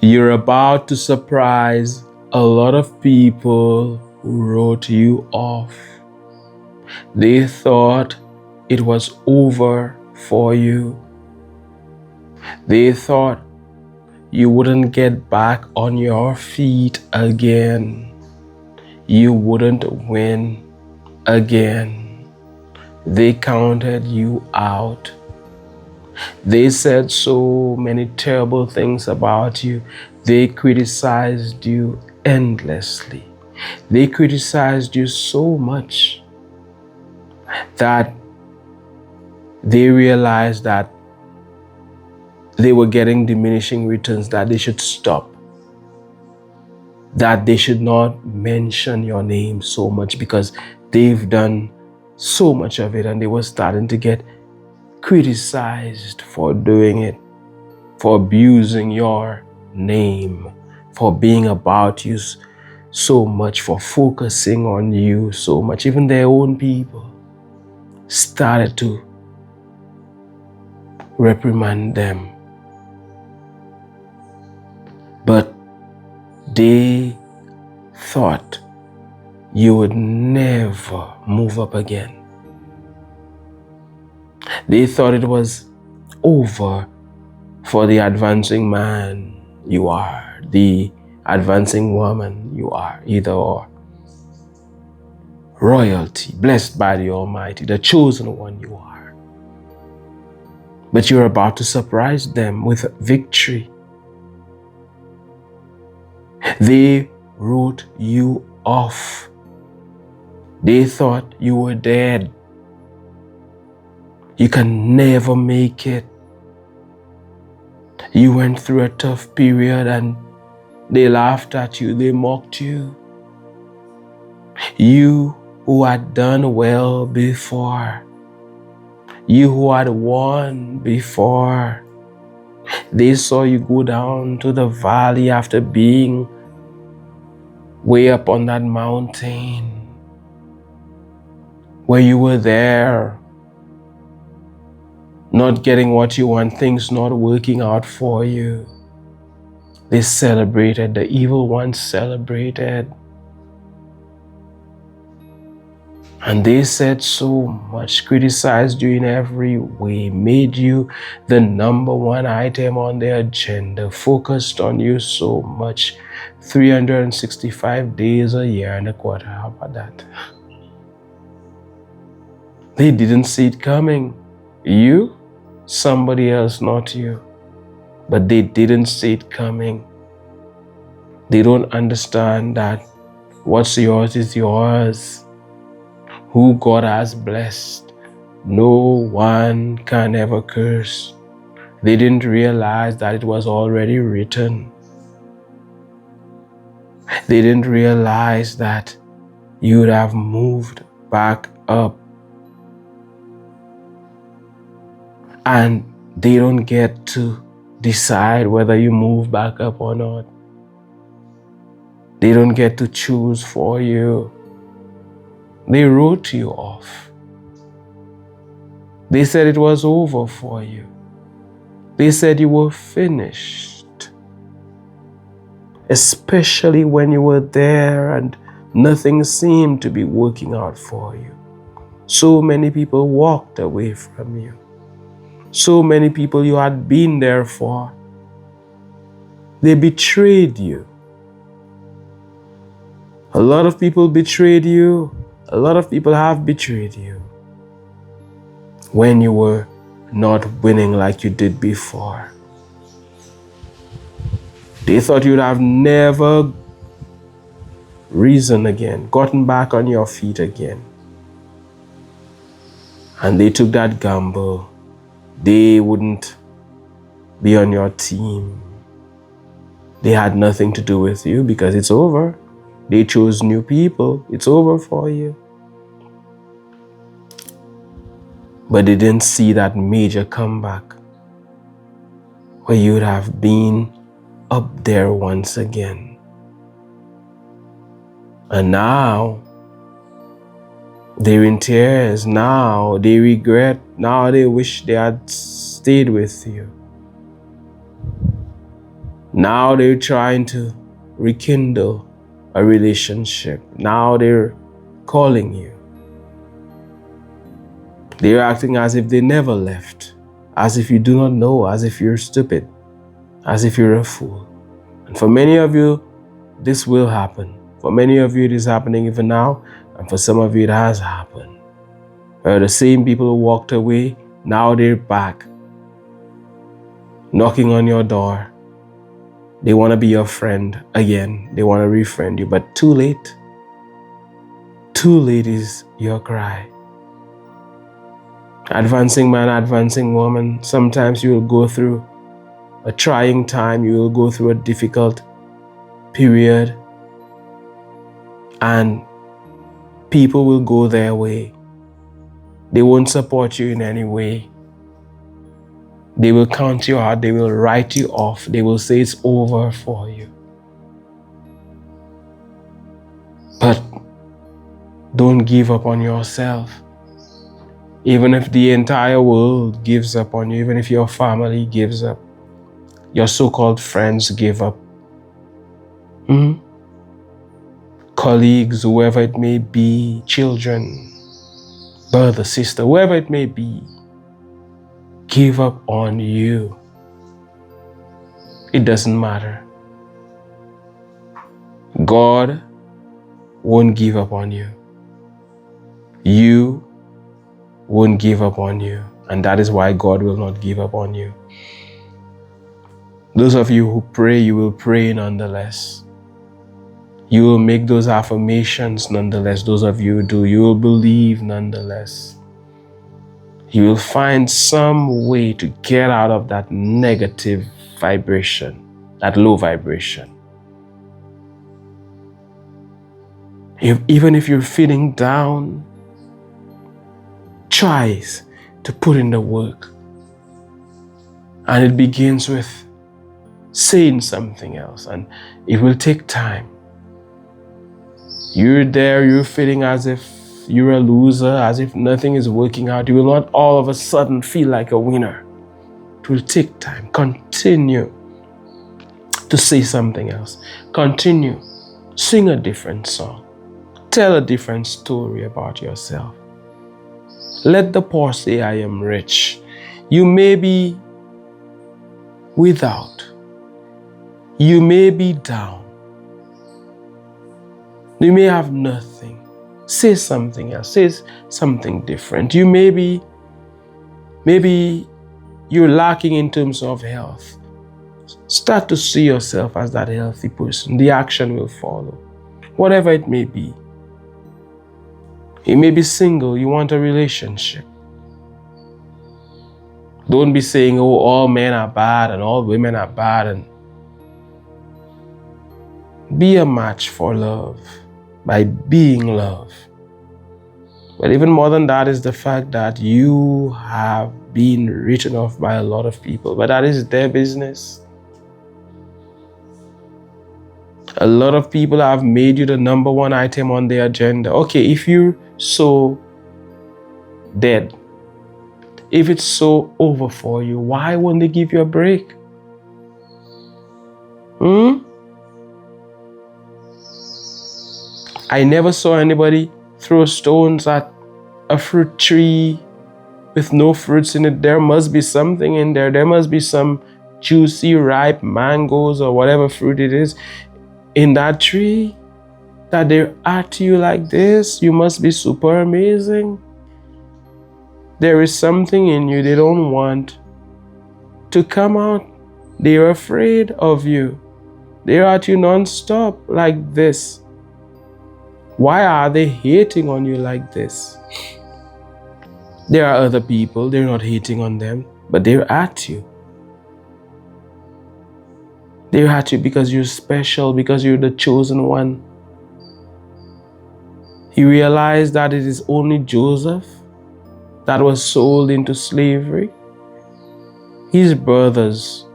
You're about to surprise a lot of people who wrote you off. They thought it was over for you. They thought you wouldn't get back on your feet again. You wouldn't win again. They counted you out. They said so many terrible things about you. They criticized you endlessly. They criticized you so much that they realized that they were getting diminishing returns, that they should stop, that they should not mention your name so much because they've done so much of it, and they were starting to get criticized for doing it, for abusing your name, for being about you so much, for focusing on you so much. Even their own people started to reprimand them. But they thought you would never move up again. They thought it was over for the advancing man you are, the advancing woman you are, either or. Royalty, blessed by the Almighty, the chosen one you are. But you're about to surprise them with victory. They wrote you off. They thought you were dead. You can never make it. You went through a tough period and they laughed at you, they mocked you. You who had done well before, you who had won before, they saw you go down to the valley after being way up on that mountain where you were there, not getting what you want, things not working out for you. They celebrated, the evil ones celebrated. And they said so much, criticized you in every way, made you the number one item on their agenda, focused on you so much, 365 days a year and a quarter. How about that? They didn't see it coming. You, somebody else, not you. But they didn't see it coming. They don't understand that what's yours is yours. Who God has blessed, no one can ever curse. They didn't realize that it was already written. They didn't realize that you would have moved back up. And they don't get to decide whether you move back up or not. They don't get to choose for you. They wrote you off. They said it was over for you. They said you were finished. Especially when you were there and nothing seemed to be working out for you. So many people walked away from you. So many people you had been there for. They betrayed you. A lot of people betrayed you. A lot of people have betrayed you when you were not winning like you did before. They thought you'd have never risen again, gotten back on your feet again. And they took that gamble. They wouldn't be on your team. They had nothing to do with you because it's over. They chose new people. It's over for you. But they didn't see that major comeback where you would have been up there once again. And now they're in tears. Now they regret. Now they wish they had stayed with you. Now they're trying to rekindle a relationship. Now they're calling you. They're acting as if they never left, as if you do not know, as if you're stupid, as if you're a fool. And for many of you, this will happen. For many of you, it is happening even now, and for some of you, it has happened. The same people who walked away, now they're back, knocking on your door. They want to be your friend again. They want to refriend you, but too late. Too late is your cry. Advancing man, advancing woman, sometimes you will go through a trying time. You will go through a difficult period, and people will go their way. They won't support you in any way. They will count you out. They will write you off. They will say it's over for you. But don't give up on yourself. Even if the entire world gives up on you, even if your family gives up, your so-called friends give up, colleagues, whoever it may be, children, brother, sister, whoever it may be, give up on you. It doesn't matter. God won't give up on you. You won't give up on you. And that is why God will not give up on you. Those of you who pray, you will pray nonetheless. You will make those affirmations nonetheless. Those of you who do, you will believe nonetheless. You will find some way to get out of that negative vibration, that low vibration. Even if you're feeling down, try to put in the work. And it begins with saying something else, and it will take time. You're there, you're feeling as if you're a loser, as if nothing is working out. You will not all of a sudden feel like a winner. It will take time. Continue to say something else. Continue. Sing a different song. Tell a different story about yourself. Let the poor say, I am rich. You may be without. You may be down. You may have nothing. Say something else. Say something different. You maybe you're lacking in terms of health. Start to see yourself as that healthy person. The action will follow. Whatever it may be. You may be single. You want a relationship. Don't be saying, oh, all men are bad and all women are bad. And be a match for love by being love. But even more than that is the fact that you have been written off by a lot of people, but that is their business. A lot of people have made you the number one item on their agenda. Okay, if you're so dead, if it's so over for you, why won't they give you a break? I never saw anybody throw stones at a fruit tree with no fruits in it. There must be something in there. There must be some juicy, ripe mangoes or whatever fruit it is in that tree that they're at you like this. You must be super amazing. There is something in you they don't want to come out. They're afraid of you. They're at you non-stop like this. Why are they hating on you like this? There are other people, they're not hating on them, but they're at you. They're at you because you're special, because you're the chosen one. You realize that it is only Joseph that was sold into slavery. His brothers,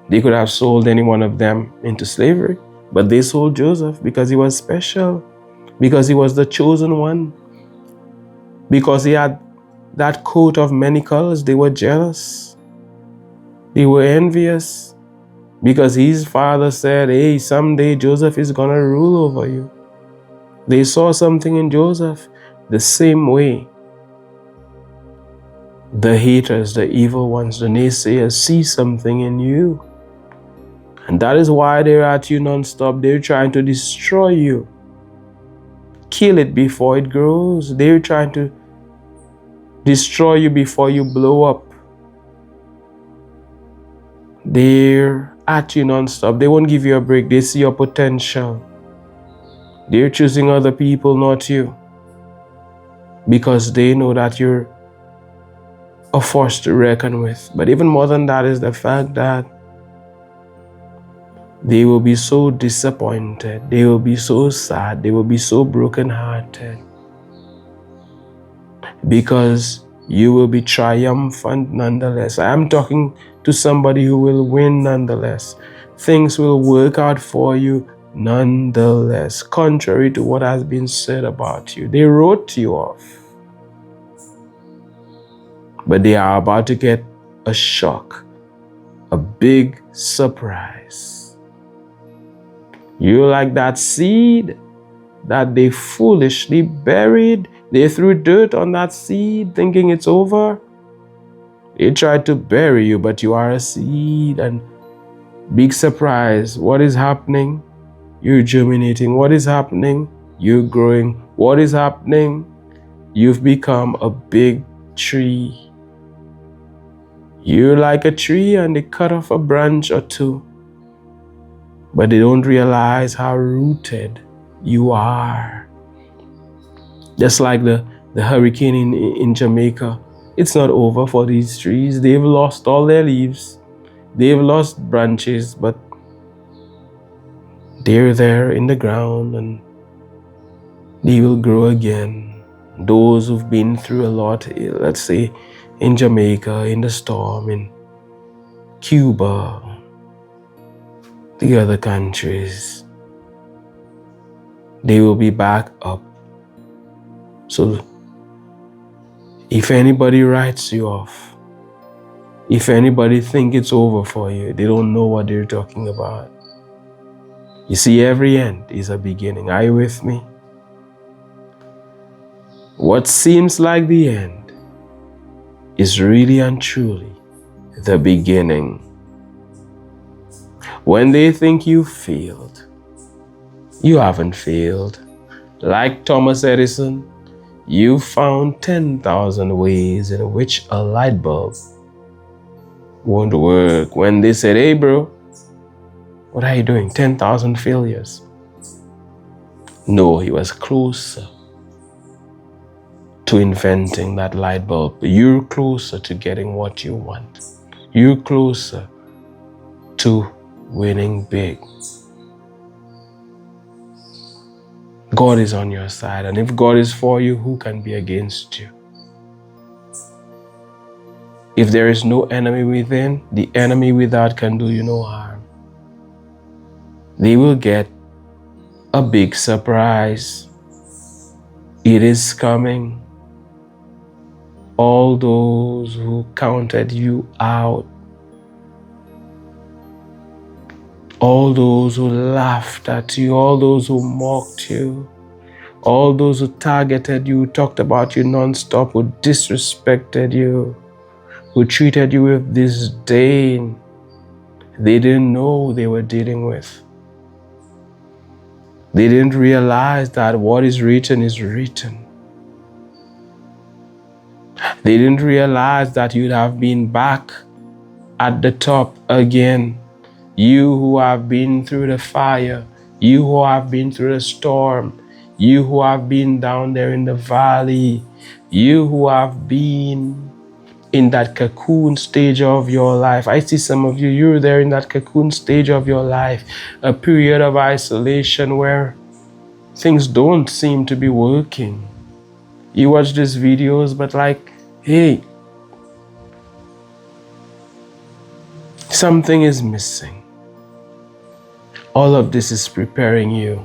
they could have sold any one of them into slavery, but they sold Joseph because he was special. Because he was the chosen one. Because he had that coat of many colors, they were jealous. They were envious. Because his father said, hey, someday Joseph is going to rule over you. They saw something in Joseph the same way the haters, the evil ones, the naysayers see something in you. And that is why they're at you non-stop. They're trying to destroy you. Kill it before it grows. They're trying to destroy you before you blow up. They're at you non-stop. They won't give you a break. They see your potential. They're choosing other people, not you. Because they know that you're a force to reckon with. But even more than that is the fact that they will be so disappointed. They will be so sad. They will be so brokenhearted. Because you will be triumphant nonetheless. I am talking to somebody who will win nonetheless. Things will work out for you nonetheless, contrary to what has been said about you. They wrote you off. But they are about to get a shock, a big surprise. You're like that seed that they foolishly buried. They threw dirt on that seed thinking it's over. They tried to bury you, but you are a seed. And big surprise, what is happening? You're germinating. What is happening? You're growing. What is happening? You've become a big tree. You're like a tree and they cut off a branch or two, but they don't realize how rooted you are. Just like the hurricane in Jamaica, it's not over for these trees. They've lost all their leaves. They've lost branches, but they're there in the ground and they will grow again. Those who've been through a lot, let's say in Jamaica, in the storm, in Cuba, the other countries, they will be back up. So if anybody writes you off, if anybody think it's over for you, they don't know what they're talking about. You see, every end is a beginning. Are you with me? What seems like the end is really and truly the beginning. When they think you failed, you haven't failed. Like Thomas Edison, you found 10,000 ways in which a light bulb won't work. When they said, hey bro, what are you doing? 10,000 failures. No, he was closer to inventing that light bulb. You're closer to getting what you want. You're closer to winning big. God is on your side, and if God is for you, who can be against you? If there is no enemy within, the enemy without can do you no harm. They will get a big surprise. It is coming. All those who counted you out, all those who laughed at you, all those who mocked you, all those who targeted you, talked about you non-stop, who disrespected you, who treated you with disdain, they didn't know who they were dealing with. They didn't realize that what is written is written. They didn't realize that you'd have been back at the top again. You who have been through the fire, you who have been through the storm, you who have been down there in the valley, you who have been in that cocoon stage of your life. I see some of you, you're there in that cocoon stage of your life, a period of isolation where things don't seem to be working. You watch these videos, but like, hey, something is missing. All of this is preparing you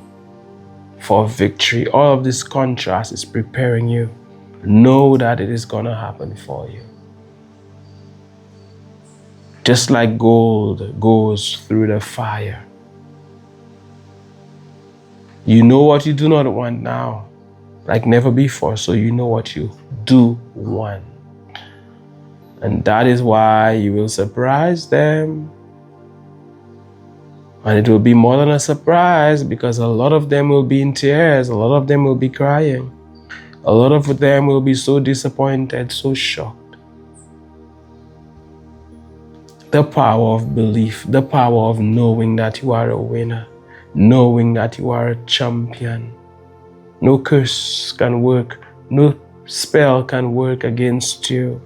for victory. All of this contrast is preparing you. Know that it is going to happen for you. Just like gold goes through the fire. You know what you do not want now, like never before, so you know what you do want. And that is why you will surprise them. And it will be more than a surprise, because a lot of them will be in tears, a lot of them will be crying, a lot of them will be so disappointed, so shocked. The power of belief, the power of knowing that you are a winner, knowing that you are a champion. No curse can work, no spell can work against you.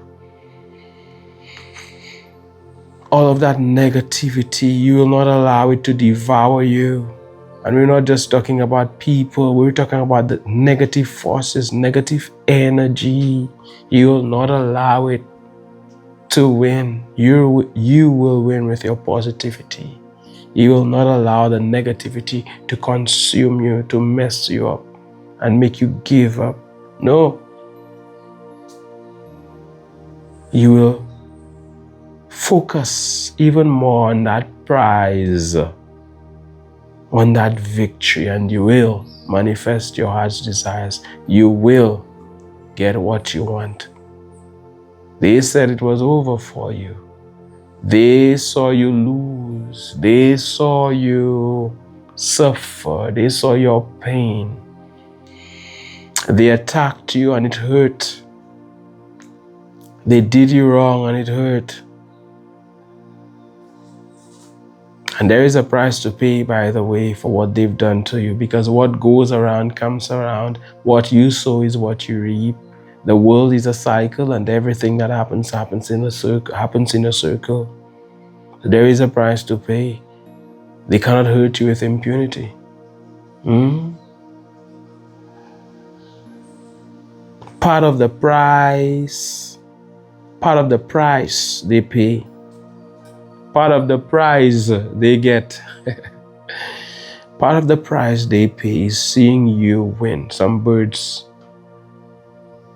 All of that negativity, you will not allow it to devour you. And we're not just talking about people, we're talking about the negative forces, negative energy. You will not allow it to win. You will win with your positivity. You will not allow the negativity to consume you, to mess you up and make you give up. No. You will focus even more on that prize, on that victory, and you will manifest your heart's desires. You will get what you want. They said it was over for you. They saw you lose. They saw you suffer. They saw your pain. They attacked you and it hurt. They did you wrong and it hurt. And there is a price to pay, by the way, for what they've done to you, because what goes around comes around. What you sow is what you reap. The world is a cycle, and everything that happens in a circle. There is a price to pay. They cannot hurt you with impunity. Part of the price they pay. Part of the prize they get. Part of the price they pay is seeing you win. Some birds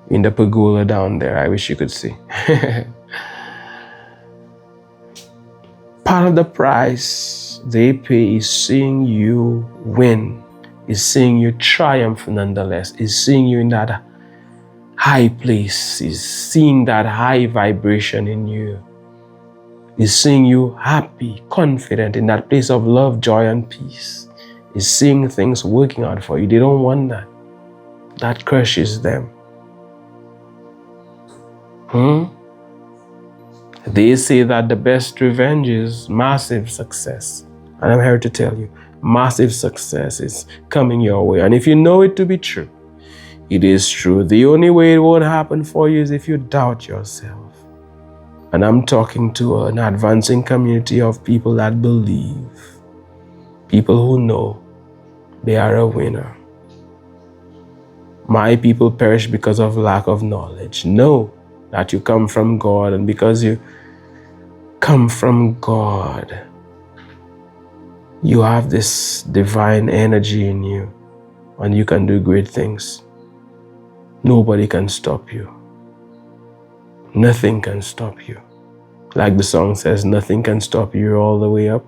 in the pergola down there, I wish you could see. Part of the price they pay is seeing you win, is seeing you triumph nonetheless, is seeing you in that high place, is seeing that high vibration in you, is seeing you happy, confident in that place of love, joy, and peace, is seeing things working out for you. They don't want that. That crushes them. They say that the best revenge is massive success. And I'm here to tell you, massive success is coming your way. And if you know it to be true, it is true. The only way it won't happen for you is if you doubt yourself. And I'm talking to an advancing community of people that believe, people who know they are a winner. My people perish because of lack of knowledge. Know that you come from God, and because you come from God, you have this divine energy in you, and you can do great things. Nobody can stop you. Nothing can stop you. Like the song says, nothing can stop you. You're all the way up.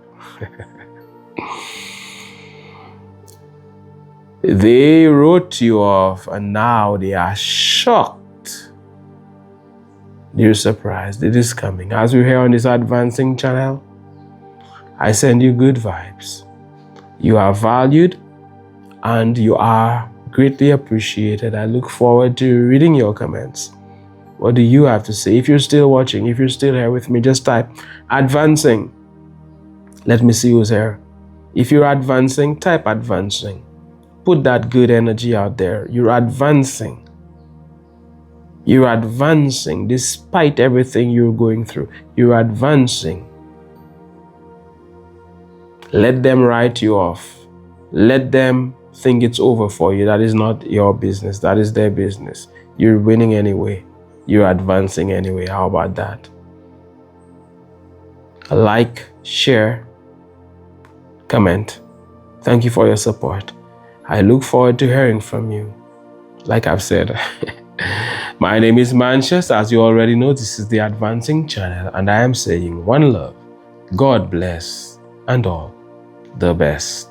They wrote you off, and now they are shocked. They're surprised. It is coming. As we're here on this advancing channel, I send you good vibes. You are valued and you are greatly appreciated. I look forward to reading your comments. What do you have to say? If you're still watching, if you're still here with me, just type advancing. Let me see who's here. If you're advancing, type advancing. Put that good energy out there. You're advancing. You're advancing despite everything you're going through. You're advancing. Let them write you off. Let them think it's over for you. That is not your business. That is their business. You're winning anyway. You're advancing anyway. How about that? Like, share, comment. Thank you for your support. I look forward to hearing from you. Like I've said, My name is Manchester. As you already know, this is the Advancing Channel, and I am saying one love, God bless, and all the best.